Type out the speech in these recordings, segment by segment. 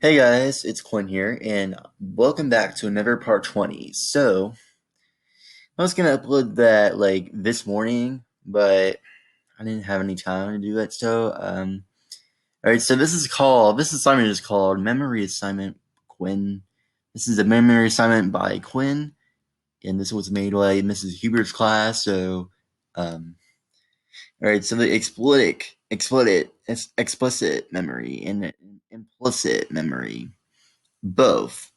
Hey guys, it's Quinn here, and welcome back to another part 20. So, I was gonna upload that like this morning, but I didn't have any time to do that. Alright, so this assignment is called Memory Assignment Quinn. This is a memory assignment by Quinn, and this was made by Mrs. Hubert's class. Um, alright, so the explicit memory and implicit memory, both.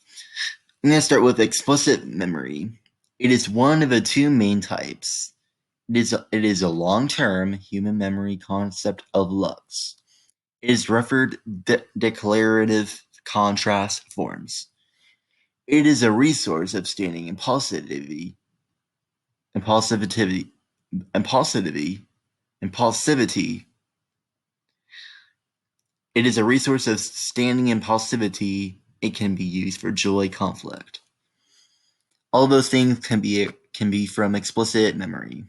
I'm going to start with explicit memory. It is one of the two main types. It is a long-term human memory concept of lux. It is referred declarative contrast forms. It is a resource of standing impulsivity, impulsivity. It is a resource of standing impulsivity. It can be used for joy conflict. All those things can be from explicit memory.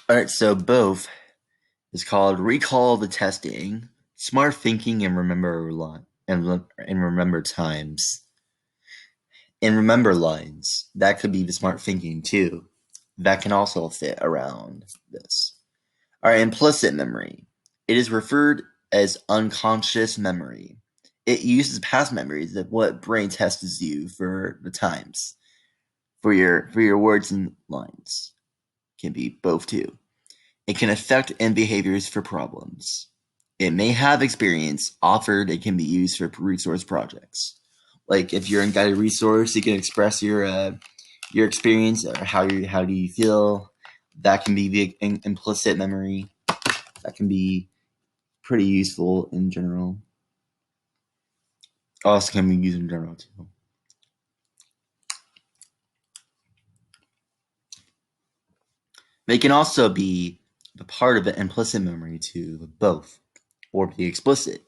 All right, so both is called recall the testing, smart thinking, and remember times and remember lines. That could be the smart thinking too. That can also fit around this. All right, implicit memory. It is referred as unconscious memory. It uses past memories of what brain tests you for the times for your words and lines. Can be both too. It can affect end behaviors for problems. It may have experience offered. It can be used for resource projects. Like if you're in guided resource, you can express your experience or how do you feel. That can be the implicit memory. That can be pretty useful in general. Also can be used in general too. They can also be the part of the implicit memory too, both, or be explicit.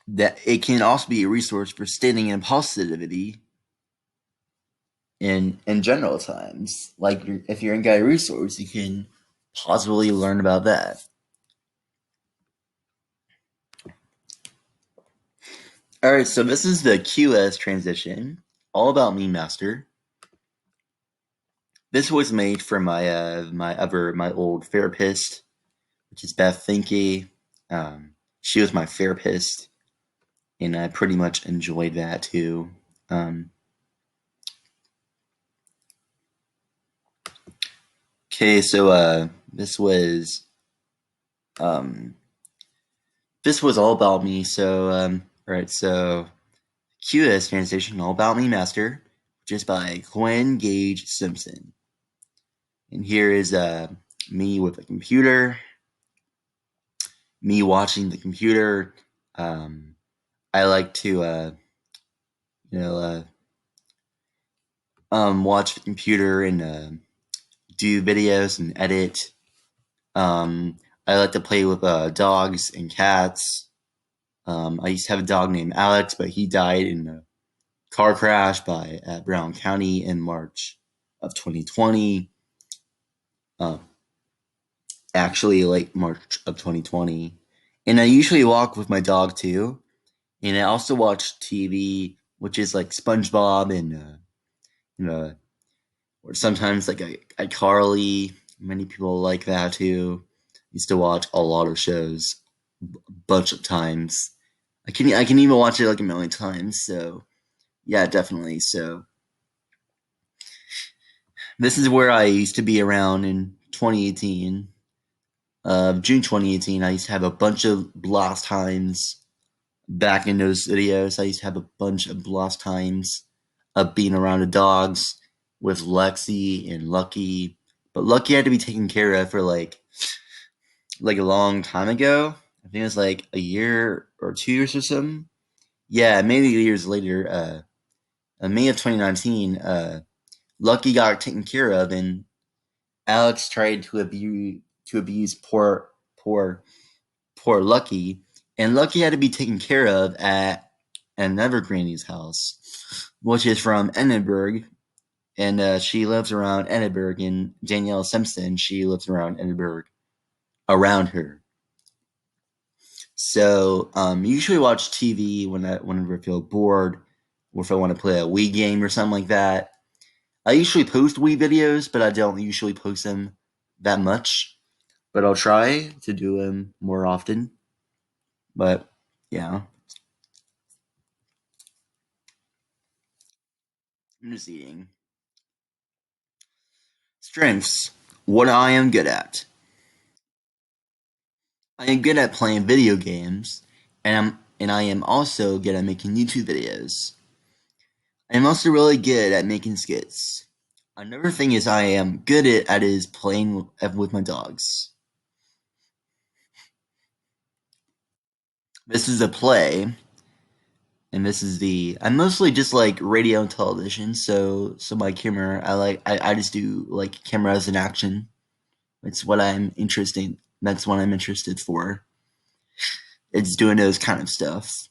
That it can also be a resource for standing impulsivity in general times. Like if you're in guided resource, you can possibly learn about that. All right, so this is the QS transition, all about me master. This was made for my old therapist, which is Beth Finke. She was my therapist, and I pretty much enjoyed that too. Um, okay, so um, this was all about me. All right, so QS transition, all about me master, which is by Gwen Gage Simpson. And here is me with a computer, me watching the computer. I like to, you know, watch the computer and do videos and edit. I like to play with dogs and cats. I used to have a dog named Alex, but he died in a car crash at Brown County in March of 2020. Uh, actually, late March of 2020. And I usually walk with my dog too. And I also watch TV, which is like SpongeBob and or sometimes like iCarly. Many people like that too. Used to watch a lot of shows a bunch of times. I can even watch it like a million times. So yeah, definitely. So this is where I used to be around in 2018. June 2018, I used to have a bunch of blast times back in those videos. I used to have a bunch of blast times of being around the dogs with Lexi and Lucky. But Lucky had to be taken care of for like a long time ago. I think it was like a year or 2 years or something. Yeah, maybe years later. In May of 2019, Lucky got taken care of, and Alex tried to abuse poor Lucky, and Lucky had to be taken care of at another granny's house, which is from Edinburgh, and she lives around Edinburgh. And Danielle Simpson, she lives around Edinburgh, around her. So usually watch TV whenever I feel bored, or if I want to play a Wii game or something like that. I usually post Wii videos, but I don't usually post them that much. But I'll try to do them more often. But yeah, I'm just eating. Strengths. What I am good at. I am good at playing video games, and I am also good at making YouTube videos. I am also really good at making skits. Another thing is I am good at is playing with my dogs. This is a play, and this is the. I mostly just like radio and television, so my camera. I just do like cameras in action. It's what I'm interested. That's what I'm interested for. It's doing those kind of stuff.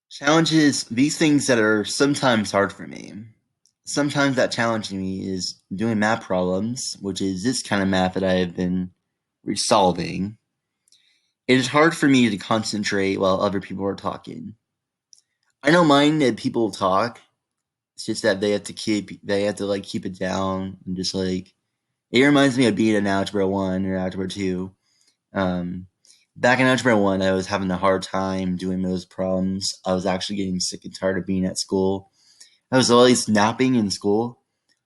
Challenges, these things that are sometimes hard for me. Sometimes that challenging me is doing math problems, which is this kind of math that I have been resolving. It is hard for me to concentrate while other people are talking. I don't mind that people talk. It's just that they have to like keep it down and just like it reminds me of being in algebra one or algebra two. Um, Back in algebra one, I was having a hard time doing those problems. I was actually getting sick and tired of being at school. I was always napping in school.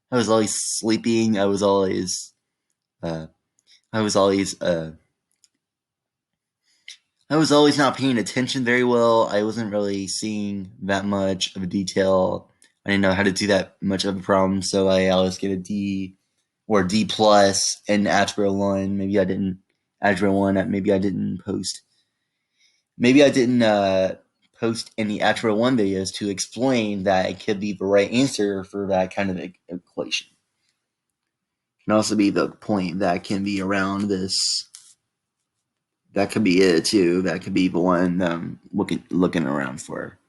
I was always sleeping. Uh, I was always, I was always not paying attention very well. I wasn't really seeing that much of a detail. I didn't know how to do that much of a problem, so I always get a D or D plus in algebra one. Maybe I didn't algebra one. Maybe I didn't post. Maybe I didn't post any algebra one videos to explain that it could be the right answer for that kind of equation. Can also be the point that can be around this. That could be it too. That could be the one looking around for.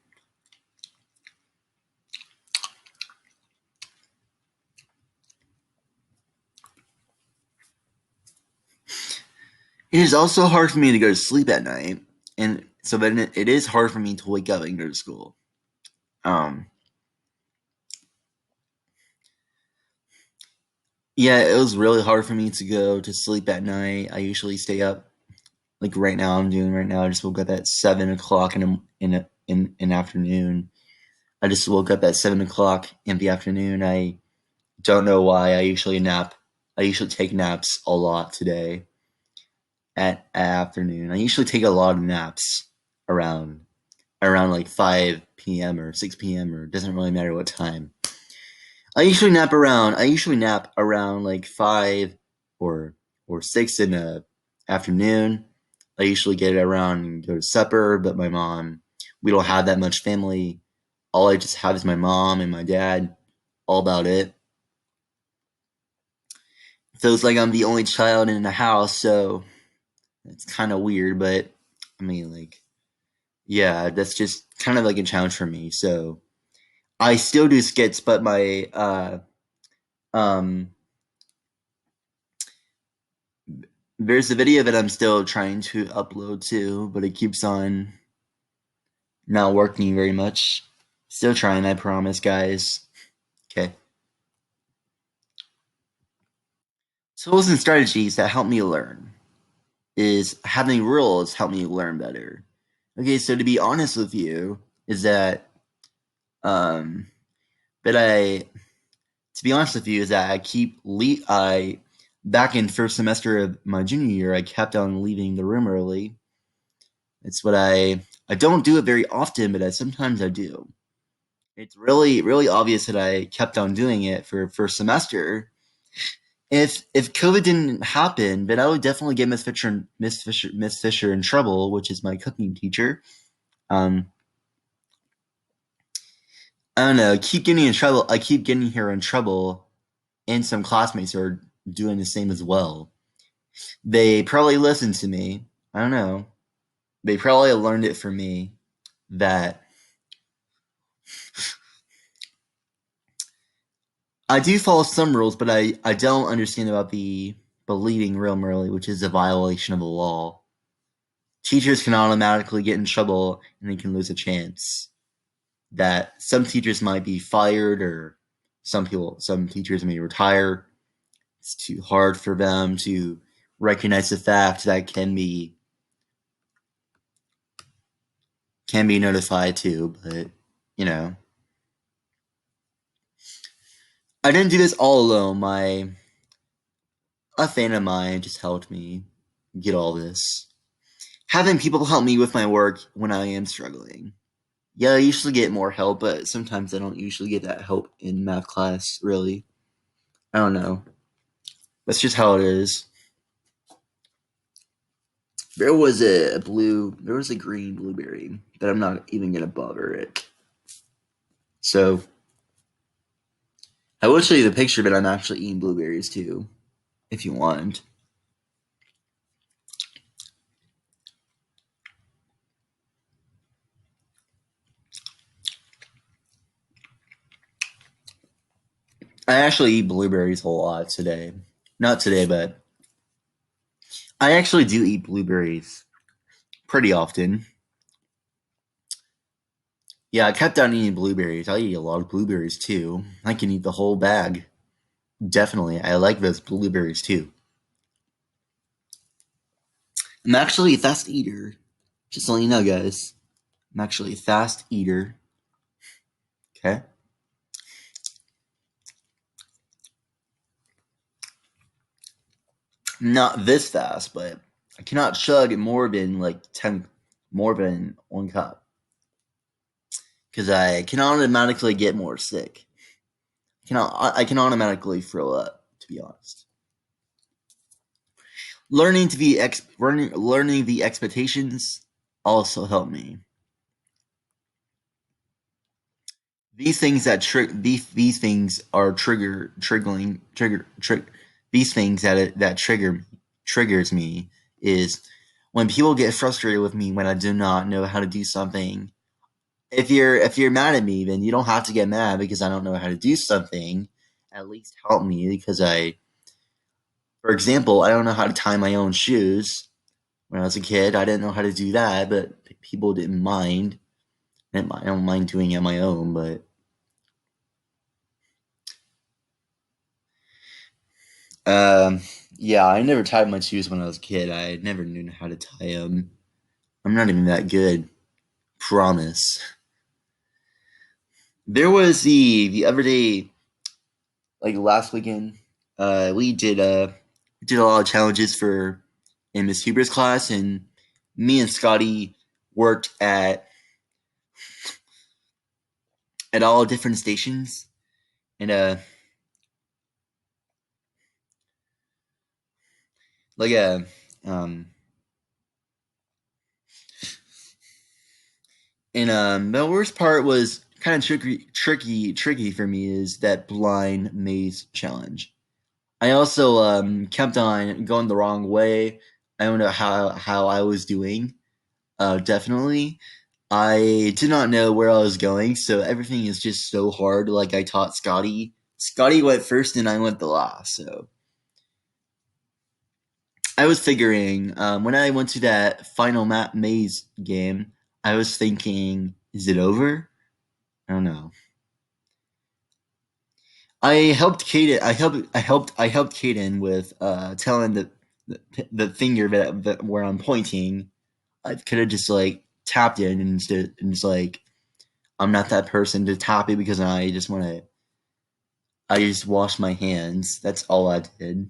It is also hard for me to go to sleep at night, and so then it is hard for me to wake up and go to school. Um, yeah, it was really hard for me to go to sleep at night. I usually stay up like right now. I'm doing right now. I just woke up at 7 o'clock in afternoon. I just woke up at 7 o'clock in the afternoon. I don't know why. I usually nap. I usually take naps a lot today at afternoon. I usually take a lot of naps around like 5 p.m. or 6 p.m. or it doesn't really matter what time. I usually nap around like 5 or 6 in the afternoon. I usually get it around and go to supper, but my mom, we don't have that much family. All I just have is my mom and my dad. All about it. Feels like I'm the only child in the house, so it's kind of weird, but I mean, like, yeah, that's just kind of like a challenge for me. So I still do skits, but my um there's a video that I'm still trying to upload to, but it keeps on not working very much. Still trying, I promise, guys. Okay. Tools and strategies that help me learn is having rules help me learn better. Okay, so to be honest with you, is that um that I to be honest with you is that I back in first semester of my junior year I kept on leaving the room early. It's what I don't do it very often, but sometimes I do. It's really obvious that I kept on doing it for first semester. If COVID didn't happen, then I would definitely get Miss Fisher in trouble, which is my cooking teacher. Um, I don't know. Keep getting in trouble. I keep getting her in trouble, and some classmates are doing the same as well. They probably listened to me. I don't know. They probably learned it from me that I do follow some rules, but I don't understand about the leaving room early, which is a violation of the law. Teachers can automatically get in trouble and they can lose a chance. That some teachers might be fired, or some teachers may retire. It's too hard for them to recognize the fact that can be notified too, but you know. I didn't do this all alone. A fan of mine just helped me get all this. Having people help me with my work when I am struggling. Yeah, I usually get more help, but sometimes I don't usually get that help in math class, really. I don't know. That's just how it is. There was a green blueberry, but I'm not even gonna bother it. So, I will show you the picture, but I'm actually eating blueberries too, if you want. I actually eat blueberries a lot today. Not today, but I actually do eat blueberries pretty often. Yeah, I kept on eating blueberries. I eat a lot of blueberries too. I can eat the whole bag. Definitely. I like those blueberries too. I'm actually a fast eater. Just to let you know, guys. I'm actually a fast eater. Okay? Not this fast, but I cannot chug more than 1 cup. Because I can automatically get more sick. I can automatically throw up, to be honest. Learning the expectations also helped me. These things are these things that triggers me is when people get frustrated with me when I do not know how to do something. If you're mad at me, then you don't have to get mad because I don't know how to do something. At least help me, because for example, I don't know how to tie my own shoes. When I was a kid, I didn't know how to do that, but people didn't mind. I don't mind doing it on my own, but um, yeah, I never tied my shoes when I was a kid. I never knew how to tie them. I'm not even that good. Promise. There was the other day, like last weekend, we did a lot of challenges for in Miss Huber's class, and me and Scotty worked at all different stations, and like um and the worst part was kind of tricky for me is that blind maze challenge. I also kept on going the wrong way. I don't know how I was doing. Definitely, I did not know where I was going, so everything is just so hard. Like I taught Scotty. Scotty went first, and I went the last. So I was figuring when I went to that final map maze game, I was thinking, is it over? I don't know. I helped Kaden with telling the finger that where I'm pointing. I could have just like tapped it and just like I'm not that person to tap it because I just wash my hands. That's all I did.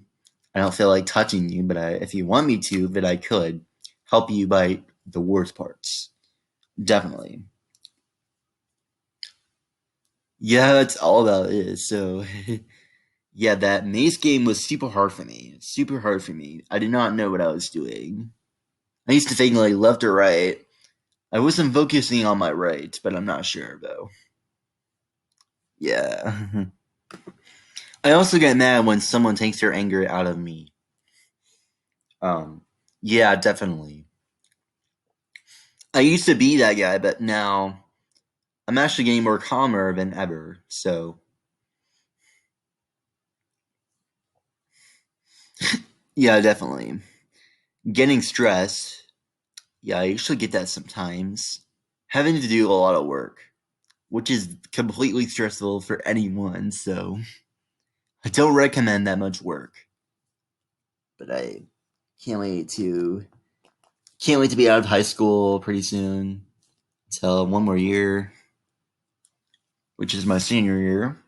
I don't feel like touching you, but if you want me to, then I could help you by the worst parts. Definitely. Yeah, that's all about it. So yeah, that maze game was super hard for me. Super hard for me. I did not know what I was doing. I used to think like left or right. I wasn't focusing on my right, but I'm not sure though. Yeah. I also get mad when someone takes their anger out of me. Yeah, definitely. I used to be that guy, but now I'm actually getting more calmer than ever. So Yeah, definitely. Getting stressed. Yeah, I usually get that sometimes. Having to do a lot of work, which is completely stressful for anyone, so I don't recommend that much work. But I can't wait to can't wait to be out of high school pretty soon. Until one more year, which is my senior year.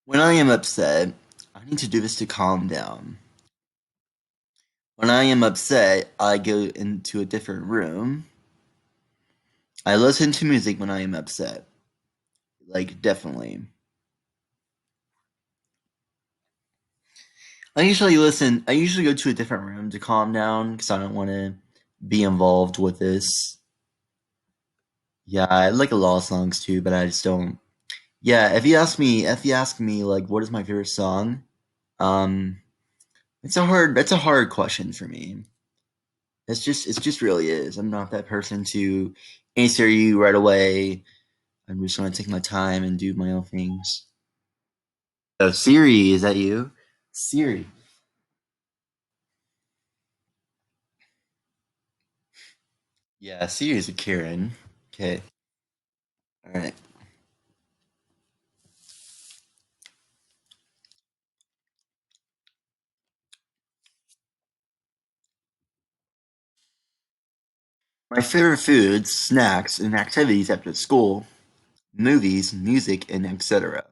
When I am upset, I need to do this to calm down. When I am upset, I go into a different room. I listen to music when I am upset. Like, definitely. I usually go to a different room to calm down because I don't want to be involved with this. Yeah, I like a lot of songs too, but I just don't. Yeah, if you ask me, like, what is my favorite song? Um, that's a hard question for me. It's just really is. I'm not that person to answer you right away. I'm just gonna take my time and do my own things. Oh, Siri, is that you? Siri. Yeah, Siri is a Karen. Okay. All right. My favorite foods, snacks, and activities after school, movies, music, and etc.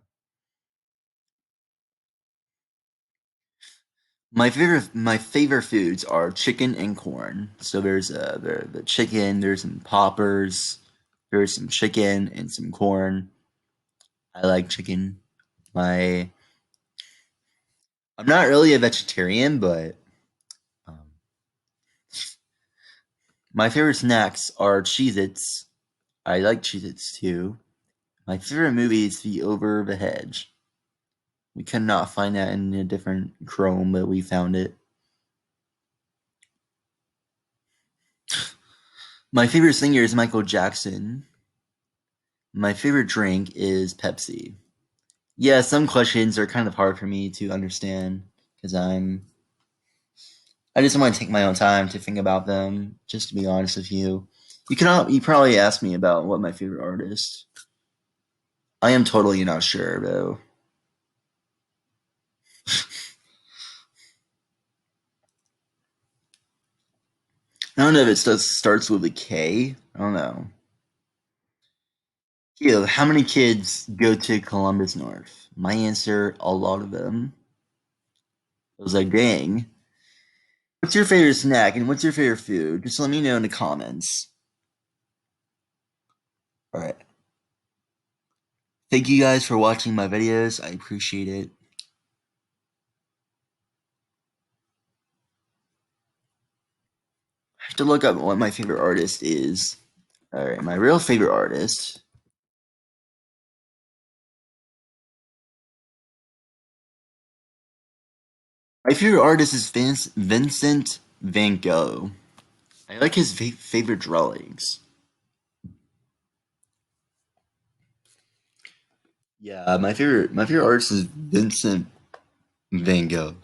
My favorite foods are chicken and corn. So there's the chicken, there's some poppers, there's some chicken and some corn. I like chicken. My I'm not really a vegetarian, but um, my favorite snacks are Cheez-Its. I like Cheez-Its too. My favorite movie is The Over the Hedge. We could not find that in a different Chrome, but we found it. My favorite singer is Michael Jackson. My favorite drink is Pepsi. Yeah, some questions are kind of hard for me to understand because I just want to take my own time to think about them. Just to be honest with you, you probably asked me about what my favorite artist. I am totally not sure though. I don't know if starts with a K. I don't know. Yeah, how many kids go to Columbus North? My answer, a lot of them. I was like, dang. What's your favorite snack and what's your favorite food? Just let me know in the comments. All right. Thank you guys for watching my videos. I appreciate it. I have to look up what my favorite artist is. All right, my real favorite artist. My favorite artist is Vincent Van Gogh. I like his favorite drawings. Yeah, my favorite artist is Vincent Van Gogh.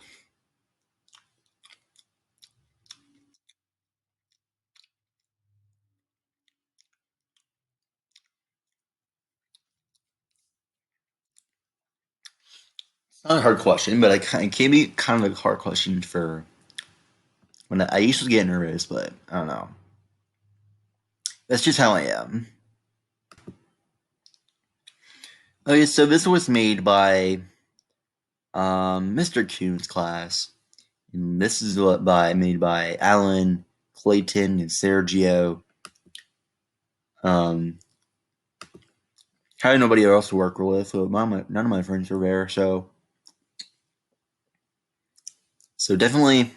It's not a hard question, but it can be kind of a hard question for when I usually get nervous, but I don't know. That's just how I am. Okay, so this was made by Mr. Coon's class. And this is what by made by Alan, Clayton, and Sergio. Um, had nobody else to work with, so none of my friends were there. So definitely,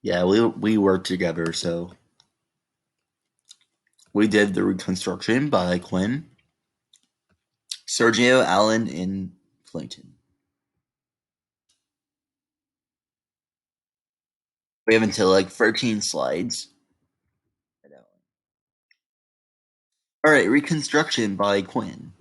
yeah, we worked together. So we did the reconstruction by Quinn, Sergio, Alan, and Clayton. We have until like 13 slides. Alright, Reconstruction by Quinn.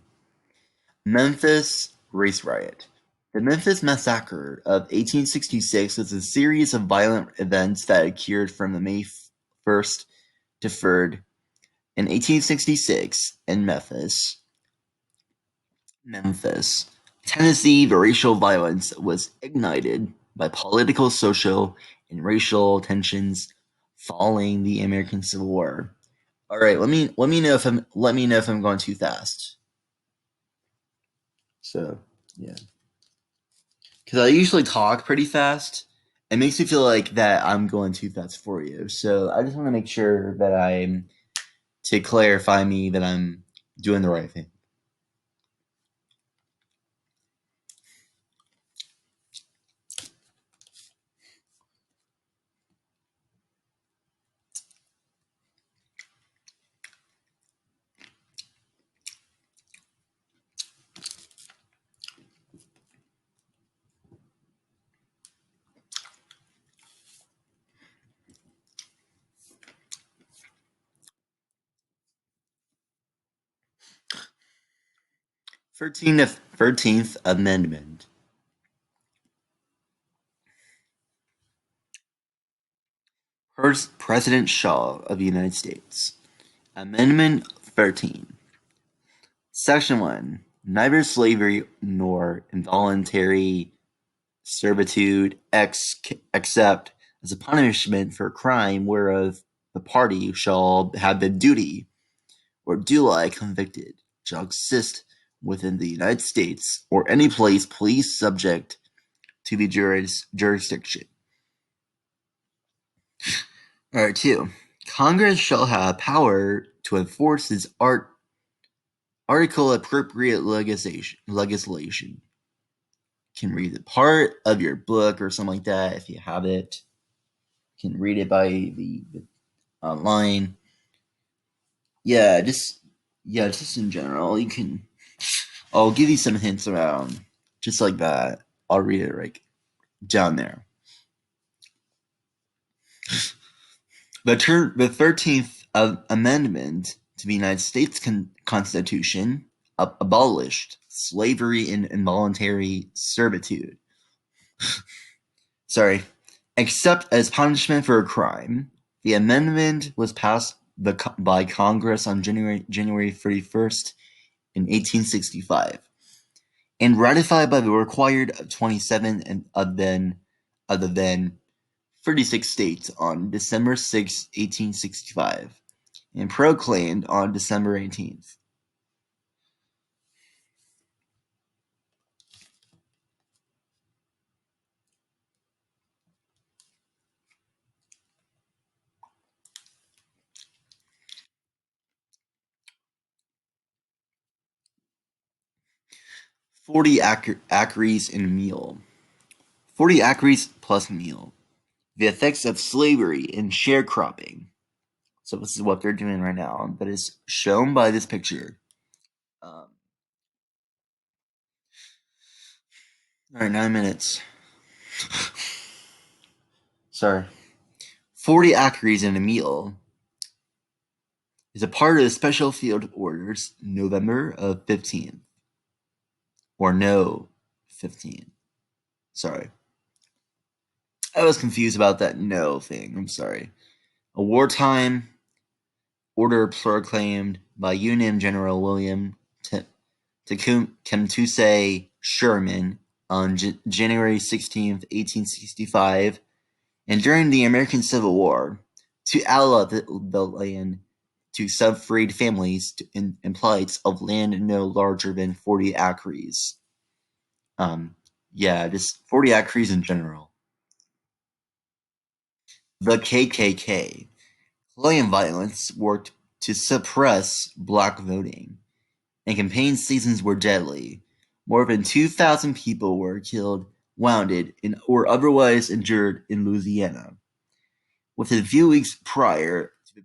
Memphis Race Riot. The Memphis Massacre of 1866 was a series of violent events that occurred from the May 1st to 3rd in 1866 in Memphis, Tennessee. The racial violence was ignited by political, social, and racial tensions following the American Civil War. All right, let me know if I'm going too fast. So yeah, because I usually talk pretty fast. It makes me feel like that I'm going too fast for you. So I just want to make sure that I'm to clarify me that I'm doing the right thing. 13th Amendment. First President Shaw of the United States. Amendment 13. Section 1. Neither slavery nor involuntary servitude except as a punishment for a crime whereof the party shall have the duty or duly convicted shall exist within the United States or any place police subject to the jurisdiction. Alright, 2. Congress shall have power to enforce its article appropriate legislation. You can read the part of your book or something like that if you have it. You can read it by the online. Just in general, you can. I'll give you some hints around, just like that. I'll read it right down there. The 13th Amendment to the United States Constitution abolished slavery and involuntary servitude. Sorry, except as punishment for a crime. The amendment was passed by Congress on January 31st in 1865 and ratified by the required 27 of the then 36 states on December 6, 1865, and proclaimed on December 18th. "40 acres in a meal." 40 acres plus meal. The effects of slavery and sharecropping. So this is what they're doing right now. That is shown by this picture. All right, 9 minutes. Sorry. 40 acres in a meal is a part of the Special Field Orders November of 15. Or no, 15. Sorry. I was confused about that no thing. I'm sorry. A wartime order proclaimed by Union General William Tecumseh Sherman on January 16, 1865, and during the American Civil War, to allot the land to sub-freed families in plights of land no larger than 40 acres. Just 40 acres in general. The KKK. Colonial violence worked to suppress black voting, and campaign seasons were deadly. More than 2,000 people were killed, wounded, or otherwise injured in Louisiana. Within a few weeks prior to the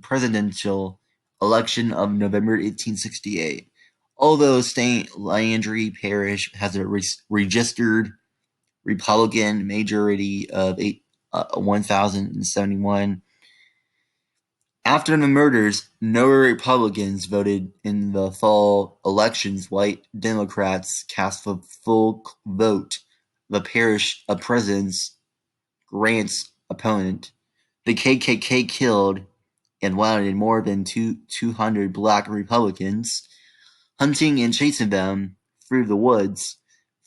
presidential election of November 1868, although St. Landry Parish has a registered Republican majority of 1,071, After the murders, no Republicans voted in the fall elections. White Democrats cast a full vote. The parish of President Grant's opponent. The KKK killed and wounded more than 200 black Republicans, hunting and chasing them through the woods.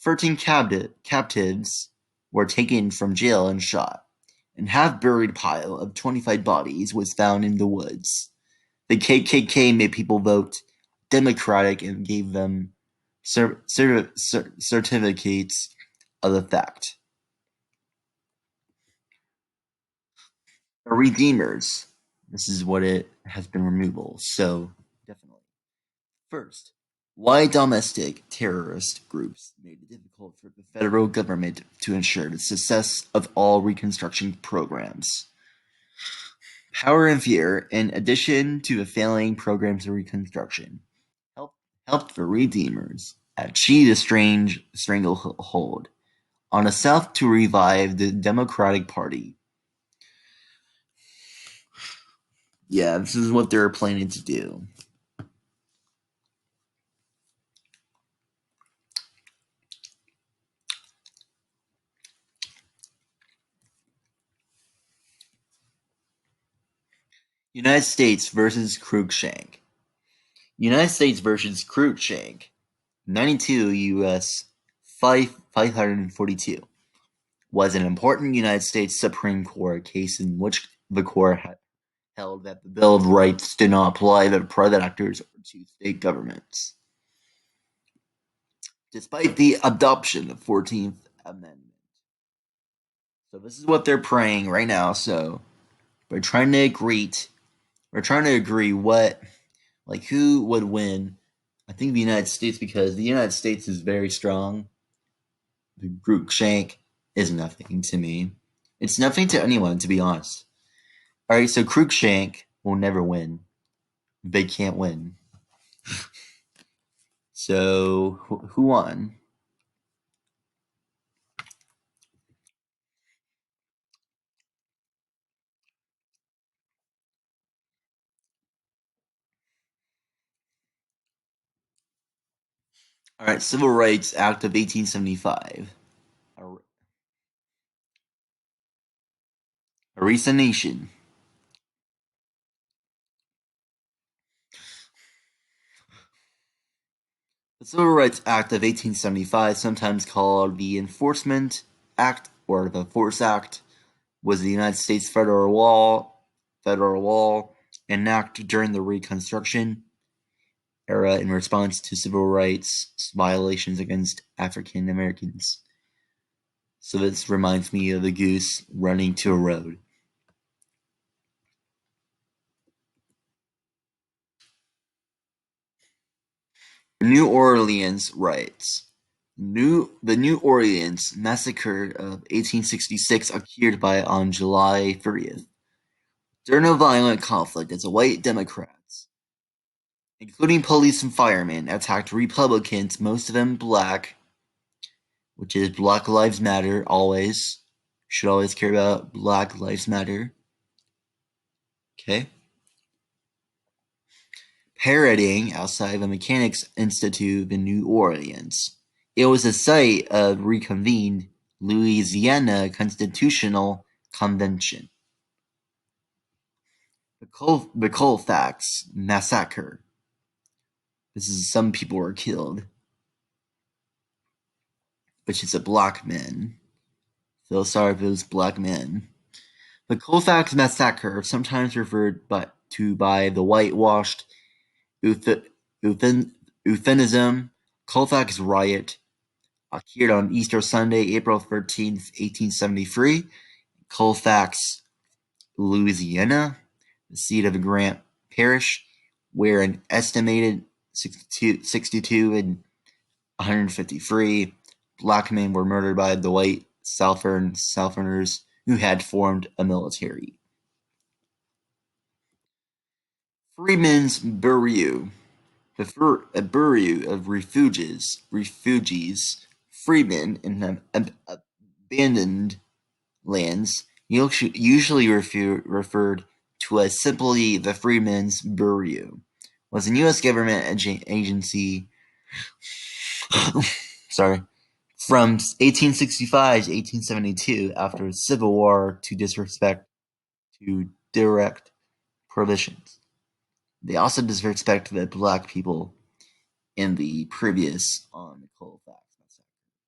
13 captives were taken from jail and shot. An half-buried pile of 25 bodies was found in the woods. The KKK made people vote Democratic and gave them certificates of the fact. Redeemers. This is what it has been removable. So, definitely. First, why domestic terrorist groups made it difficult for the federal government to ensure the success of all Reconstruction programs. Power and fear, in addition to the failing programs of Reconstruction, helped the Redeemers achieve a strange stranglehold on the South to revive the Democratic Party. Yeah, this is what they're planning to do. United States versus Cruikshank. United States versus Cruikshank. 92 U.S. 542 was an important United States Supreme Court case in which the court had held that the Bill of Rights did not apply to private actors or to state governments. Despite the adoption of the 14th Amendment. So this is what they're praying right now. So we're trying to agree what, like, who would win. I think the United States, because the United States is very strong. The Cruikshank is nothing to me. It's nothing to anyone, to be honest. Alright, so Cruikshank will never win. They can't win. So, who won? Alright, Civil Rights Act of 1875. A recent nation. The Civil Rights Act of 1875, sometimes called the Enforcement Act or the Force Act, was the United States federal law enacted during the Reconstruction era in response to civil rights violations against African Americans. So this reminds me of the goose running to a road. New Orleans Riots. The New Orleans Massacre of 1866 occurred on July 30th. During a violent conflict as white Democrats, including police and firemen, attacked Republicans, most of them black, which is Black Lives Matter, always. Should always care about Black Lives Matter. Okay. Parading outside the Mechanics Institute in New Orleans. It was the site of reconvened Louisiana Constitutional Convention. The Colfax Massacre. This is some people were killed, which is a black man. Feel sorry for those black men. The Colfax Massacre, sometimes referred to by the whitewashed euphemism Colfax Riot, occurred on Easter Sunday, April 13th, 1873, Colfax, Louisiana, the seat of Grant Parish, where an estimated 62 and 153 black men were murdered by the white Southerners who had formed a military. Freeman's Bureau. A bureau of refugees, freemen in abandoned lands, usually referred to as simply the Freedmen's Bureau, was a U.S. government agency sorry, from 1865 to 1872 after the Civil War to direct prohibitions. They also disrespect the black people in the previous on the Colfax Massacre,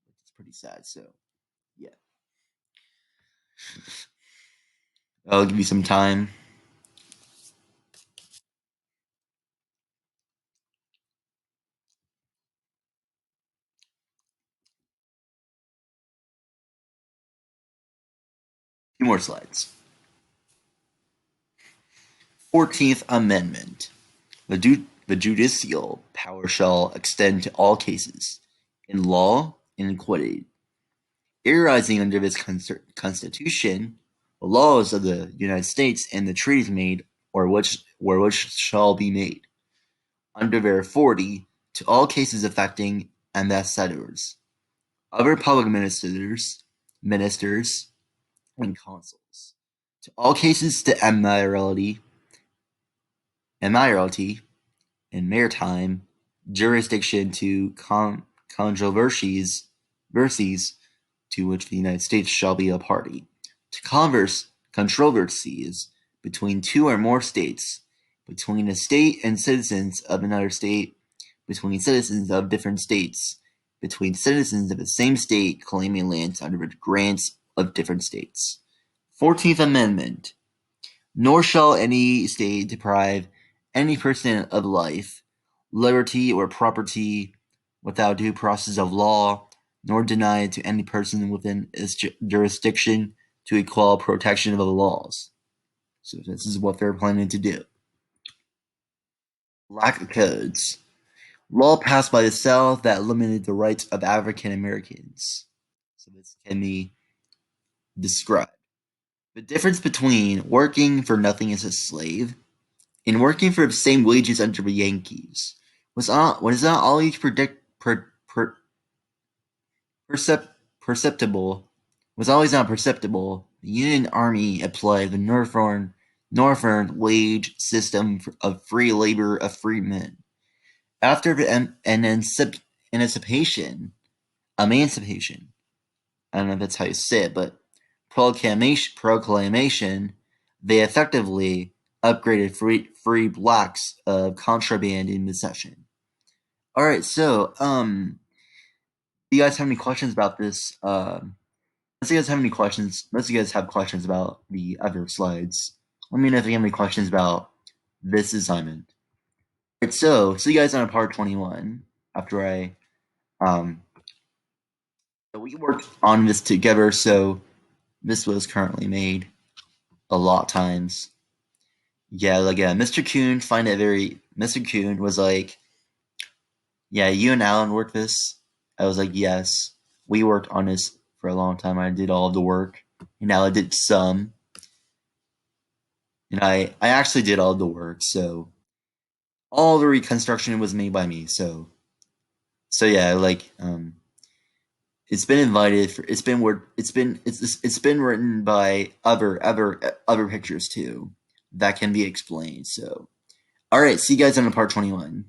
which is pretty sad. So, yeah. I'll give you some time. Two more slides. 14th Amendment. The judicial power shall extend to all cases, in law and in equity, arising under this Constitution, the laws of the United States and the treaties made or which shall be made, under their authority, to all cases affecting ambassadors, other public ministers, and consuls, to all cases to admiralty and maritime jurisdiction to controversies to which the United States shall be a party, to controversies between two or more states, between a state and citizens of another state, between citizens of different states, between citizens of the same state claiming lands under the grants of different states. 14th Amendment. Nor shall any state deprive any person of life, liberty, or property without due process of law, nor deny it to any person within its jurisdiction to equal protection of the laws. So this is what they're planning to do. Lack of codes. Law passed by the South that limited the rights of African Americans. So this can be described. The difference between working for nothing as a slave and working for the same wages under the Yankees was not always perceptible. Was always not perceptible. The Union Army applied the Northern wage system of free labor of freemen. After the emancipation, I don't know if that's how you say it, but proclamation, they effectively upgraded free blacks of contraband in possession. All right, so do you guys have any questions about this? Unless you guys have any questions, unless you guys have questions about the other slides, let me know if you have any questions about this assignment. All right, so see you guys on part 21 after I we worked on this together, so this was currently made a lot of times. Yeah, like Mr. Kuhn find it very. Mr. Kuhn was like, "Yeah, you and Alan worked this." I was like, "Yes, we worked on this for a long time. I did all of the work, and Alan did some, and I actually did all of the work. So all the reconstruction was made by me. So yeah, like it's been invited for. It's been written by other pictures too that can be explained. So, all right, see you guys on part 21.